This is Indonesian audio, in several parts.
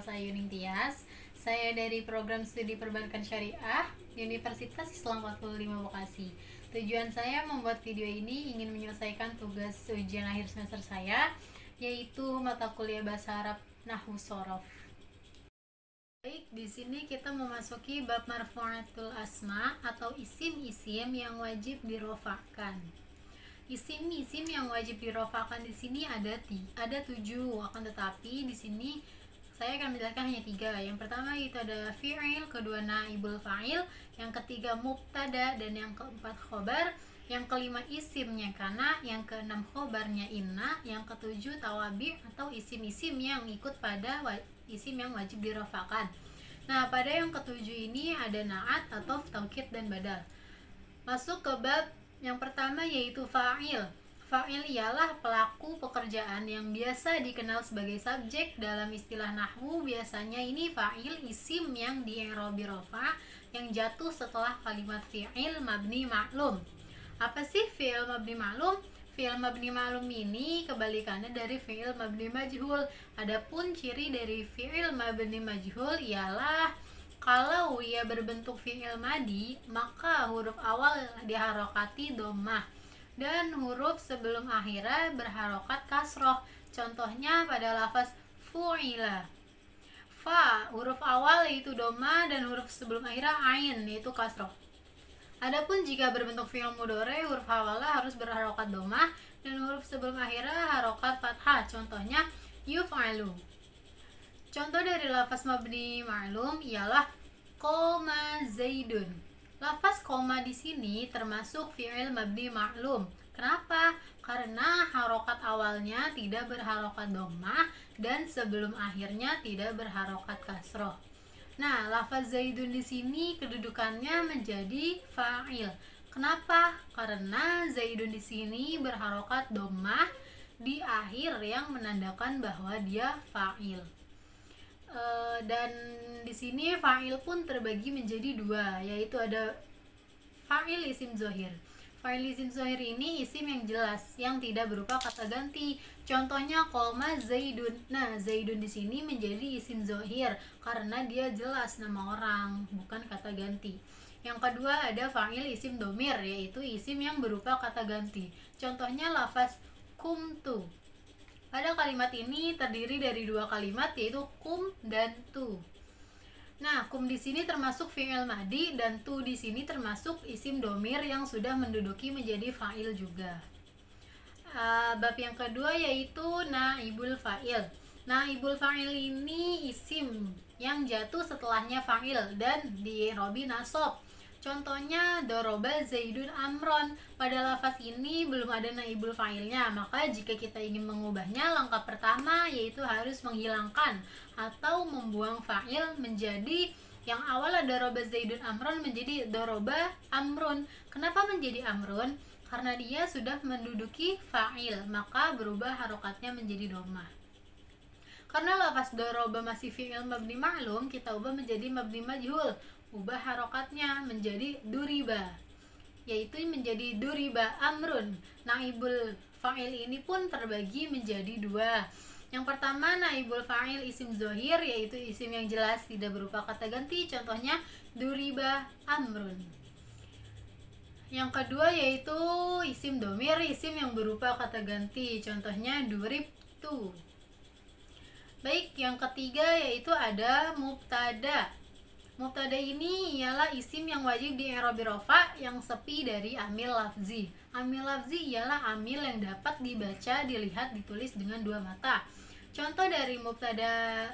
saya Yuning Tias. Saya dari Program Studi Perbankan Syariah Universitas Islam 45 Bekasi. Tujuan saya membuat video ini ingin menyelesaikan tugas ujian akhir semester saya, yaitu mata kuliah Bahasa Arab Nahwu Shorof. Baik, di sini kita memasuki bab marfu'atul asma atau isim-isim yang wajib dirofakkan. Isim-isim yang wajib dirofakkan di sini ada 7, akan tetapi di sini saya akan menjelaskan hanya 3. Yang pertama itu ada fi'il, kedua naibul fa'il, yang ketiga mubtada, dan yang keempat khobar, yang kelima isimnya kana, yang keenam khobarnya inna, yang ketujuh tawabi atau isim-isim yang ikut pada isim yang wajib dirofakkan. Nah, pada yang ketujuh ini ada na'at atau taukid dan badal. Masuk ke bab yang pertama yaitu fa'il. Fa'il ialah pelaku pekerjaan yang biasa dikenal sebagai subjek dalam istilah nahwu. Biasanya ini fa'il isim yang di-i'rabi rafa yang jatuh setelah kalimat fi'il mabni ma'lum. Apa sih fi'il mabni ma'lum? Fi'il mabni ma'lum ini kebalikannya dari fi'il mabni majhul. Adapun ciri dari fi'il mabni majhul ialah kalau ia berbentuk fi'il madi, maka huruf awal diharokati dhammah dan huruf sebelum akhirnya berharokat kasroh. Contohnya pada lafaz fu'ila. Fa, huruf awal yaitu dhammah dan huruf sebelum akhirnya ain yaitu kasroh. Adapun jika berbentuk fi'il mudhari, huruf awalnya harus berharokat dhammah dan huruf sebelum akhirnya harokat fathah. Contohnya yuf'alu. Contoh dari lafaz mabni ma'lum ialah koma zaidun. Lafaz koma di sini termasuk fi'il mabni ma'lum. Kenapa? Karena harokat awalnya tidak berharokat dhammah dan sebelum akhirnya tidak berharokat kasroh. Nah, lafaz zaidun di sini kedudukannya menjadi fa'il. Kenapa? Karena zaidun di sini berharokat dhammah di akhir yang menandakan bahwa dia fa'il. Dan di sini fa'il pun terbagi menjadi 2, yaitu ada fa'il isim zohir. Fa'il isim zohir ini isim yang jelas, yang tidak berupa kata ganti. Contohnya koma zaidun. Nah, zaidun di sini menjadi isim zohir karena dia jelas nama orang, bukan kata ganti. Yang kedua ada fa'il isim domir, yaitu isim yang berupa kata ganti. Contohnya lafaz kumtu. Pada kalimat ini terdiri dari 2 kalimat, yaitu kum dan tu. Nah, kum di sini termasuk fi'il madi dan tu di sini termasuk isim domir yang sudah menduduki menjadi fa'il juga. Bab yang kedua yaitu naibul fa'il. Naibul fa'il ini isim yang jatuh setelahnya fa'il dan di-i'rabi nasab. Contohnya doroba zaidun amron. Pada lafaz ini belum ada naibul fa'ilnya, maka jika kita ingin mengubahnya, langkah pertama yaitu harus menghilangkan atau membuang fa'il menjadi yang awal ada doroba zaidun amron menjadi doroba amrun. Kenapa menjadi amrun? Karena dia sudah menduduki fa'il, maka berubah harokatnya menjadi dhammah. Karena lafaz doroba masih fi'il mabni ma'lum, kita ubah menjadi mabni majhul. Ubah harokatnya menjadi duriba, yaitu menjadi duriba amrun. Naibul fa'il ini pun terbagi menjadi 2. Yang pertama naibul fa'il isim zohir, yaitu isim yang jelas tidak berupa kata ganti. Contohnya duriba amrun. Yang kedua yaitu isim domir, isim yang berupa kata ganti. Contohnya duribtu. Baik, yang ketiga yaitu ada mubtada. Mubtada ini ialah isim yang wajib di-i'rabi rafa yang sepi dari amil lafzi. Amil lafzi ialah amil yang dapat dibaca, dilihat, ditulis dengan 2 mata. Contoh dari mubtada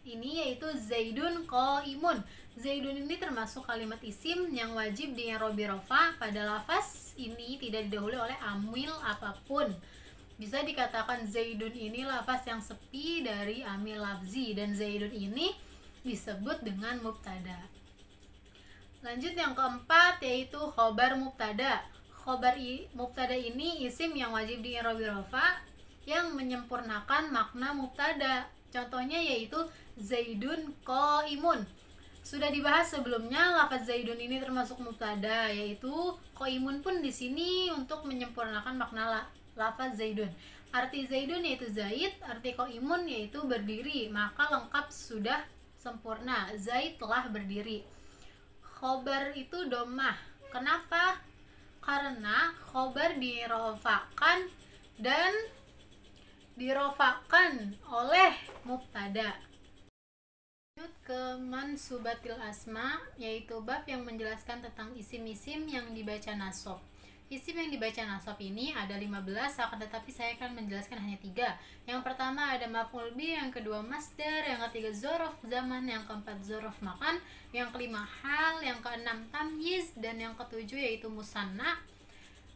ini yaitu zaidun qaimun. Zaidun ini termasuk kalimat isim yang wajib di-i'rabi rafa. Pada lafaz ini tidak didahului oleh amil apapun. Bisa dikatakan zaidun ini lafaz yang sepi dari amil lafzi dan zaidun ini disebut dengan mubtada. Lanjut yang keempat yaitu khobar mubtada. Khobar mubtada ini isim yang wajib di-i'rabi rafa yang menyempurnakan makna mubtada. Contohnya yaitu zaidun qaimun. Sudah dibahas sebelumnya, lafaz zaidun ini termasuk mubtada, yaitu qaimun pun di sini untuk menyempurnakan makna lafaz zaidun. Arti zaidun yaitu zaid, arti qaimun yaitu berdiri, maka lengkap sudah sempurna. Zaid telah berdiri. Khobar itu domah. Kenapa? Karena khobar dirofakan dan dirofakan oleh mubtada. Lanjut ke mansubatil asma, yaitu bab yang menjelaskan tentang isim-isim yang dibaca nasab. Isim yang dibaca nasab ini ada 15, akan tetapi saya akan menjelaskan hanya 3. Yang pertama ada maf'ul bih, yang kedua masdar, yang ketiga zorof zaman, yang keempat zorof makan, yang kelima hal, yang keenam tamyiz, dan yang ketujuh yaitu musanna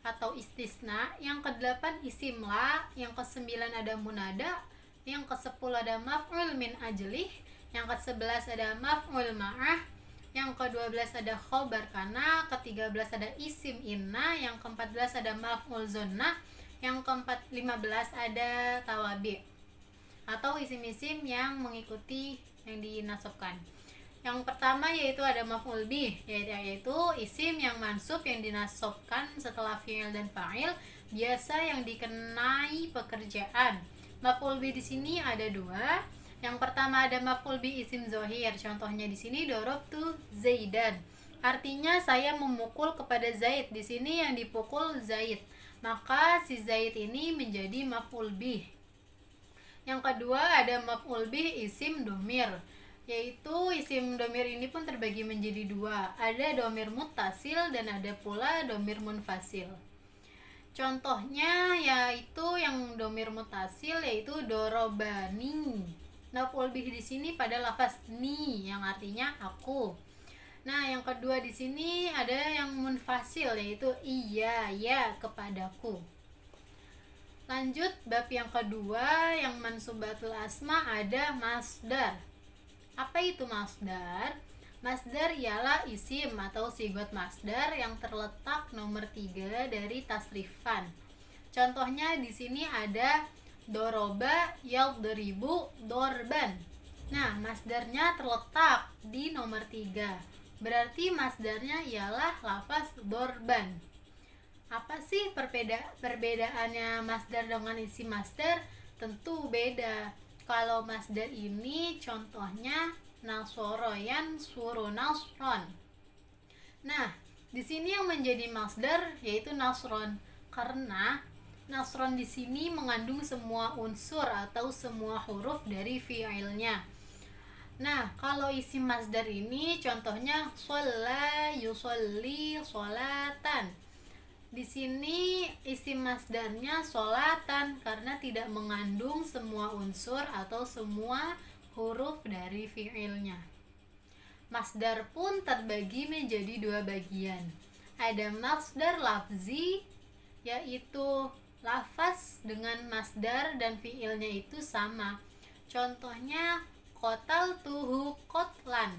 atau istisna, yang kedelapan isim la, yang kesembilan ada munada, yang kesepuluh ada maf'ul min ajlih, yang ke-11 ada maf'ul ma'ah, yang ke-12 ada khobar kana, ke-13 ada isim inna, yang ke-14 ada maf'ul zonna, yang ke-15 ada tawabi atau isim-isim yang mengikuti yang dinasabkan. Yang pertama yaitu ada maf'ul bih, yaitu isim yang mansub yang dinasabkan setelah fi'il dan fa'il, biasa yang dikenai pekerjaan. Maf'ul bih di sini ada 2. Yang pertama ada maf'ul bi isim zohir. Contohnya di sini dorobtu zaidan. Artinya saya memukul kepada Zaid. Di sini yang dipukul Zaid. Maka si Zaid ini menjadi maf'ul bih. Yang kedua ada maf'ul bih isim domir. Yaitu isim domir ini pun terbagi menjadi 2. Ada domir muttasil dan ada pula domir munfasil. Contohnya yaitu yang domir muttasil yaitu dorobani. Maf'ul bih di sini pada lafaz ni yang artinya aku. Nah, yang kedua di sini ada yang munfasil yaitu iya ya kepadaku. Lanjut bab yang kedua yang mansubatul asma ada masdar. Apa itu masdar? Masdar ialah isim atau sigot masdar yang terletak nomor 3 dari tasrifan. Contohnya di sini ada doroba yadribu dorban. Nah, masdarnya terletak di nomor 3. Berarti masdarnya ialah lafaz dorban. Apa sih perbedaannya masdar dengan isim masdar? Tentu beda. Kalau masdar ini contohnya nasoroyan suru nasron. Nah, di sini yang menjadi masdar yaitu nasron karena nasron di sini mengandung semua unsur atau semua huruf dari fi'ilnya. Nah, kalau isim masdar ini contohnya sholla yusolli sholatan. Di sini isim masdarnya sholatan karena tidak mengandung semua unsur atau semua huruf dari fi'ilnya. Masdar pun terbagi menjadi 2 bagian. Ada masdar lafzi yaitu lafaz dengan masdar dan fiilnya itu sama. Contohnya qataltuhu qatlan.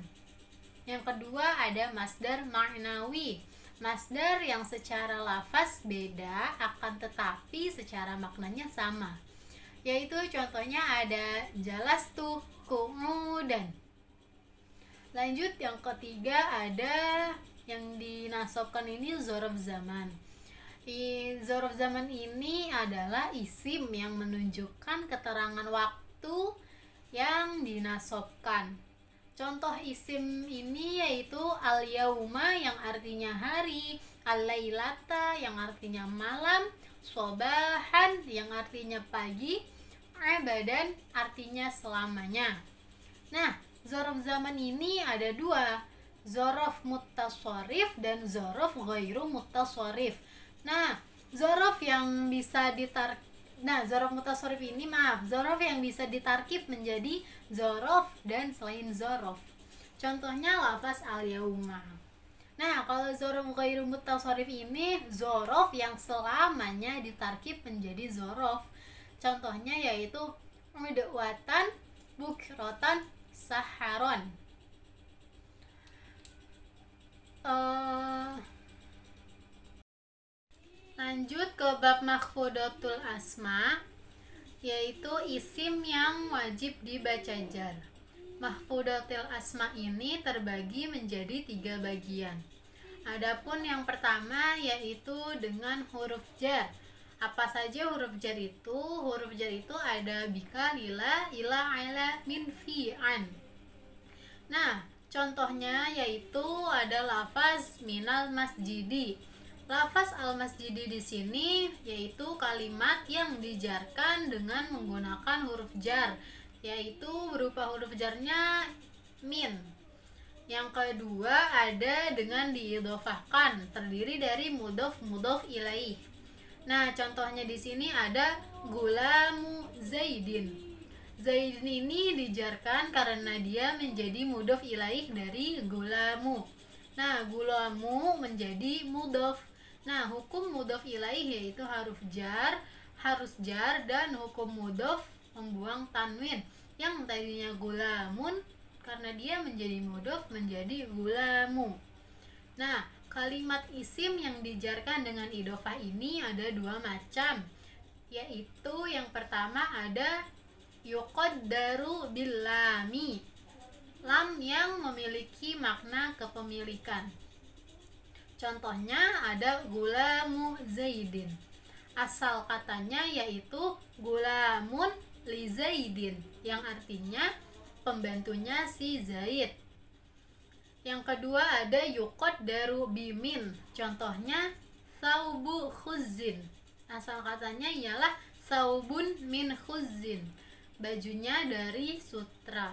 Yang kedua ada masdar ma'nawi. Masdar yang secara lafaz beda akan tetapi secara maknanya sama. Yaitu contohnya ada jalastu qu'udan. Lanjut yang ketiga ada yang dinasabkan ini zorof zaman. Zorof zaman ini adalah isim yang menunjukkan keterangan waktu yang dinasabkan. Contoh isim ini yaitu al-yauma yang artinya hari, al-lailata yang artinya malam, sobahan yang artinya pagi, abadan artinya selamanya. Nah, zorof zaman ini ada 2, zorof mutasharif dan zorof ghairu mutasharif. Nah, zorof yang bisa zorof mutasharif ini zorof yang bisa ditarkib menjadi zorof dan selain zorof. Contohnya lafaz al-yauma. Nah, kalau zorof ghairu mutasharif ini zorof yang selamanya ditarkib menjadi zorof. Contohnya yaitu udwatan, bukrotan, saharon. Lanjut ke bab makhfudatul asma, yaitu isim yang wajib dibaca jar. Makhfudatul asma ini terbagi menjadi 3 bagian. Adapun yang pertama yaitu dengan huruf jar. Apa saja huruf jar itu? Huruf jar itu ada bika, lila, ila, ala, min, fi, an. Nah, contohnya yaitu ada lafaz minal masjidi. Lafaz al-masjidi di sini yaitu kalimat yang dijarkan dengan menggunakan huruf jar, yaitu berupa huruf jarnya min. Yang kedua ada dengan diidhofahkan, terdiri dari mudhof mudhof ilaih. Nah, contohnya di sini ada gulamu Zaidin. Zaidin ini dijarkan karena dia menjadi mudhof ilaih dari gulamu. Nah, gulamu menjadi mudhof. Nah, hukum mudhof ilaih yaitu harus jar, dan hukum mudhof membuang tanwin. Yang tadinya gulamun, karena dia menjadi mudhof menjadi gulamu. Nah, kalimat isim yang dijarkan dengan idhofah ini ada dua macam, yaitu yang pertama ada yuqaddaru billami, lam yang memiliki makna kepemilikan. Contohnya ada gulamu Zaidin. Asal katanya yaitu gulamun li Zaidin, yang artinya pembantunya si Zaid. Yang kedua ada yuqaddaru bimin. Contohnya saubu khuzzin. Asal katanya ialah saubun min khuzzin, bajunya dari sutra.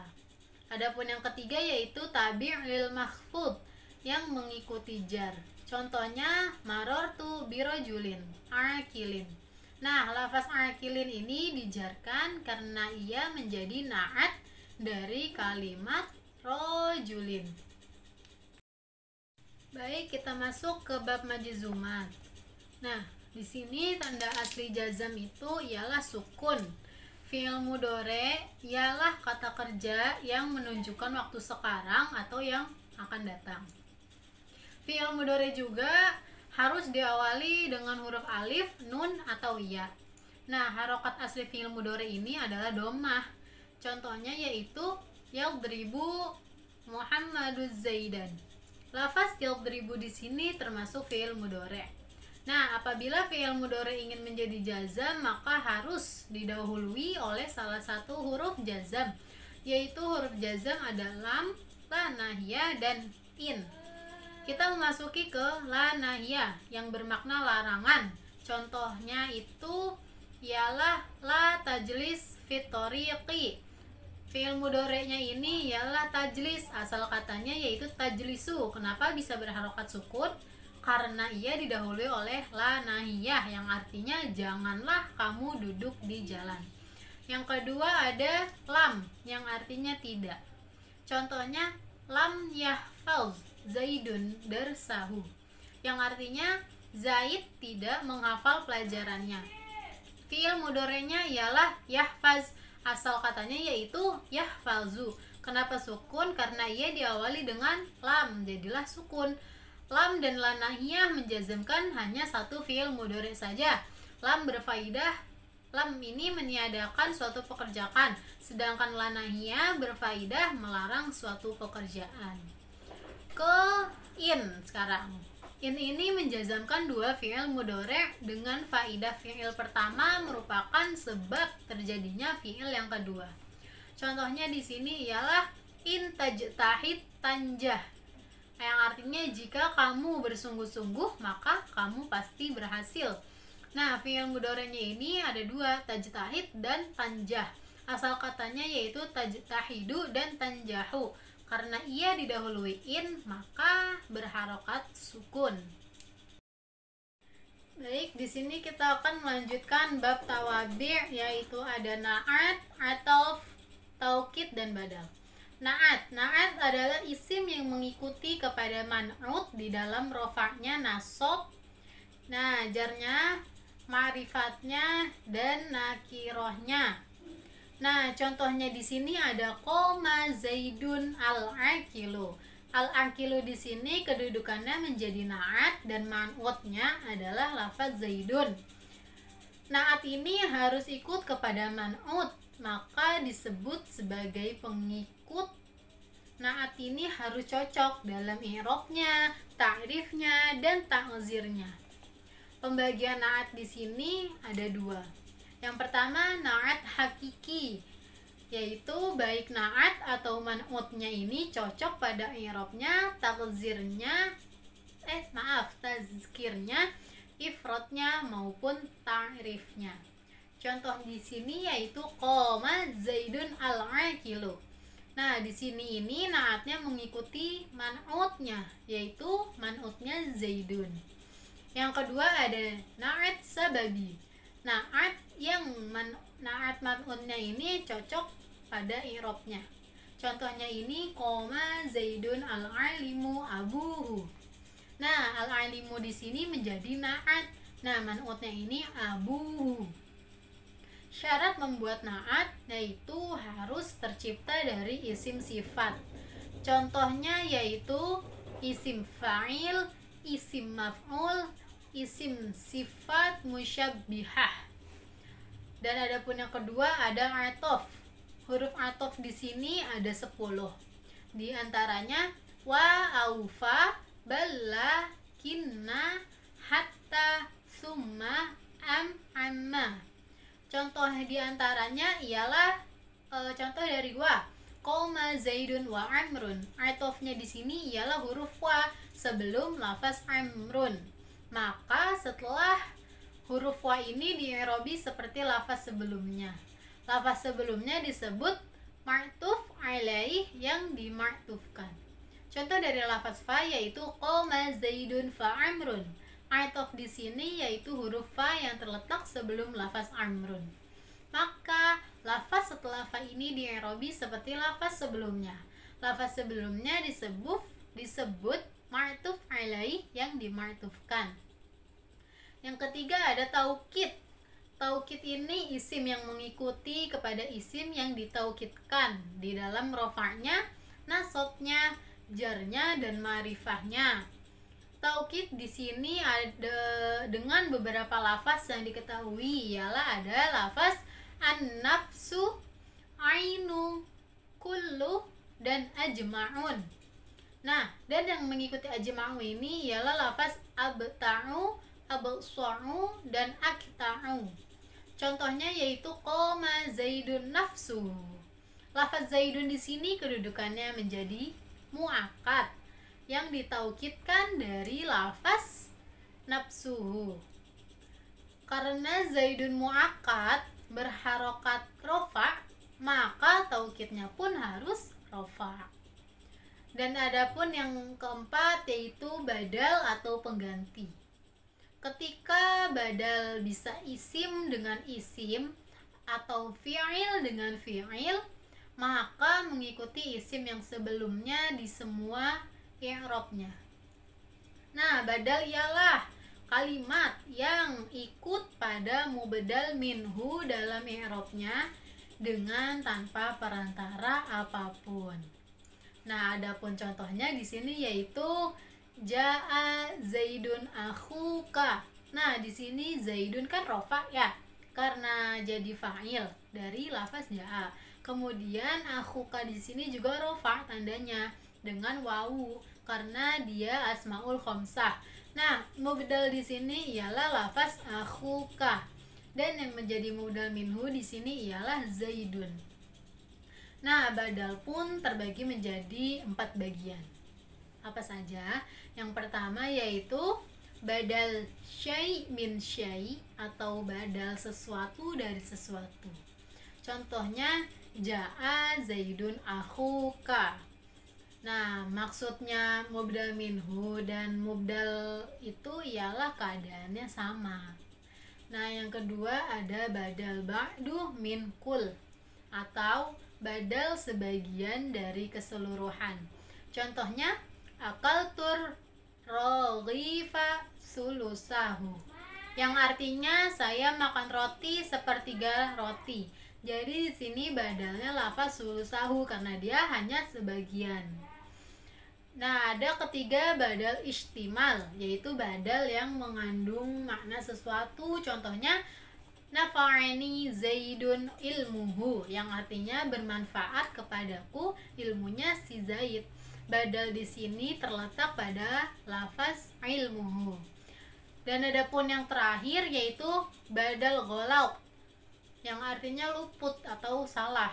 Adapun yang ketiga yaitu tabi' lil mahfud, yang mengikuti jar. Contohnya marortu birojulin, akilin. Nah, lafaz akilin ini dijarkan karena ia menjadi na'at dari kalimat rojulin. Baik, kita masuk ke bab majzumat. Nah, di sini tanda asli jazam itu ialah sukun. Fi'il mudhari ialah kata kerja yang menunjukkan waktu sekarang atau yang akan datang. Fi'il mudhari juga harus diawali dengan huruf alif, nun, atau ya. Nah, harokat asli fi'il mudhari ini adalah dhammah. Contohnya yaitu yadribu Muhammaduz Zaidan. Lafaz yadribu di sini termasuk fi'il mudhari. Nah, apabila fi'il mudhari ingin menjadi jazam, maka harus didahului oleh salah satu huruf jazam, yaitu huruf jazam ada lam, la nahiyah, dan in. Kita memasuki ke la nahiyah yang bermakna larangan. Contohnya itu ialah la tajlis fit tariqi. Fi'il mudhari'nya ini ialah tajlis, asal katanya yaitu tajlisu. Kenapa bisa berharokat sukun? Karena ia didahului oleh la nahiyah yang artinya janganlah kamu duduk di jalan. Yang kedua ada lam yang artinya tidak. Contohnya lam yahfaz Zaidun darsahu, yang artinya Zaid tidak menghafal pelajarannya. Fi'il mudhari'nya ialah yahfaz, asal katanya yaitu yahfazu. Kenapa sukun? Karena ia diawali dengan lam, jadilah sukun. Lam dan la nahiyah menjazmkan hanya satu fi'il mudhari saja. Lam berfaidah, lam ini meniadakan suatu pekerjaan, sedangkan la nahiyah berfaidah melarang suatu pekerjaan. Ke in sekarang. In ini menjazamkan dua fi'il mudhari dengan faidah fi'il pertama merupakan sebab terjadinya fi'il yang kedua. Contohnya di sini ialah in tajtahid tanjah, yang artinya jika kamu bersungguh-sungguh maka kamu pasti berhasil. Nah, fi'il mudhari'nya ini ada dua, tajtahid dan tanjah. Asal katanya yaitu tajtahidu dan tanjahu. Karena ia didahului in, maka berharokat sukun. Baik, di sini kita akan melanjutkan bab tawabi', yaitu ada na'at, ataf, taukid, dan badal. Na'at adalah isim yang mengikuti kepada man'ut di dalam rofa'nya nasab. Nah, jarnya, ma'rifatnya, dan nakirohnya. Nah, contohnya di sini ada qoma Zaidun al-aqilu. Al-aqilu di sini kedudukannya menjadi na'at dan man'utnya adalah lafaz Zaidun. Na'at ini harus ikut kepada man'ut, maka disebut sebagai pengikut. Na'at ini harus cocok dalam i'rabnya, ta'rifnya, dan ta'zirnya. Pembagian naat di sini ada dua. Yang pertama naat hakiki, yaitu baik naat atau man'utnya ini cocok pada i'rabnya, tazkirnya, ifradnya maupun ta'rifnya. Contoh di sini yaitu qoma zaidun al-aqilu. Nah, di sini ini naatnya mengikuti man'utnya, yaitu man'utnya zaidun. Yang kedua ada naat sababi. Naat man'utnya ini cocok pada i'rabnya. Contohnya ini qoma zaidun al-alimu abuhu. Nah, al-alimu di sini menjadi naat. Nah, man'utnya ini abuhu. Syarat membuat naat yaitu harus tercipta dari isim sifat. Contohnya yaitu isim fa'il, isim maf'ul, isim sifat musyabbihah. Dan adapun yang kedua ada atof. Huruf atof di sini ada 10. Di antaranya wa, aufa, balla, kinna, hatta, summa, amma. Contoh di antaranya ialah contoh dari wa, qoma zaidun wa amrun. Atofnya di sini ialah huruf wa sebelum lafaz amrun. Maka setelah huruf wa ini di-i'rabi seperti lafaz sebelumnya. Lafaz sebelumnya disebut ma'tuf alaih yang dima'tufkan. Contoh dari lafaz fa yaitu qoma zaidun fa amrun. Atof di sini yaitu huruf fa yang terletak sebelum lafaz amrun. Maka lafaz setelah fa ini di-i'rabi seperti lafaz sebelumnya. Lafaz sebelumnya disebut ma'tuf alaih yang dima'tufkan. Yang ketiga ada taukid. Taukid ini isim yang mengikuti kepada isim yang ditaukidkan di dalam rofa'nya, nasabnya, jarnya, dan ma'rifahnya. Taukid di sini ada dengan beberapa lafaz yang diketahui, ialah ada lafaz an-nafsu, ainu, kullu, dan ajma'un. Nah, dan yang mengikuti ajma'u ini ialah lafaz abta'u, absa'u, dan akta'u. Contohnya yaitu qoma zaidun nafsu. Lafaz zaidun di sini kedudukannya menjadi muakkad yang ditaukidkan dari lafaz nafsuhu. Karena zaidun muakkad berharokat rofa, maka taukidnya pun harus rofa. Dan adapun yang keempat yaitu badal atau pengganti. Ketika badal bisa isim dengan isim atau fi'il dengan fi'il, maka mengikuti isim yang sebelumnya di semua i'rabnya. Nah, badal ialah kalimat yang ikut pada mubdal minhu dalam i'rabnya dengan tanpa perantara apapun. Nah, adapun contohnya di sini yaitu jaa zaidun akhuka. Nah, di sini zaidun kan rofa ya, karena jadi fa'il dari lafaz jaa. Kemudian akhuka di sini juga rofa tandanya dengan wawu karena dia asmaul khamsah. Nah, mubdal di sini ialah lafaz akhuka dan yang menjadi mubdal minhu di sini ialah zaidun. Nah, badal pun terbagi menjadi 4 bagian. Apa saja? Yang pertama yaitu badal syai' min syai' atau badal sesuatu dari sesuatu. Contohnya jaa zaidun akhuka. Nah, maksudnya mubdal minhu dan mubdal itu ialah keadaannya sama. Nah, yang kedua ada badal ba'du min kul atau badal sebagian dari keseluruhan. Contohnya akaltur roghifa sulusahu, yang artinya saya makan roti sepertiga roti. Jadi di sini badalnya lafaz sulusahu karena dia hanya sebagian. Nah, ada ketiga badal istimal, yaitu badal yang mengandung makna sesuatu. Contohnya nafa'ani zaidun ilmuhu, yang artinya bermanfaat kepadaku ilmunya si Zaid. Badal di sini terletak pada lafaz ilmuhu. Dan ada pun yang terakhir yaitu badal ghalau, yang artinya luput atau salah.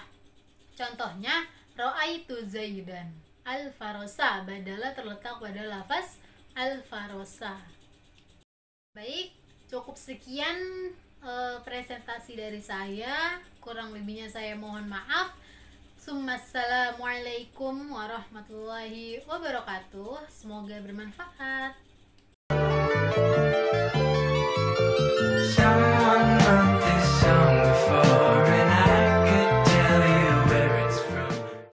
Contohnya ra'aitu Zaidan al-farosa, badala terletak pada lafaz al-farosa. Baik, cukup sekian presentasi dari saya. Kurang lebihnya saya mohon maaf. Assalamualaikum warahmatullahi wabarakatuh. Semoga bermanfaat.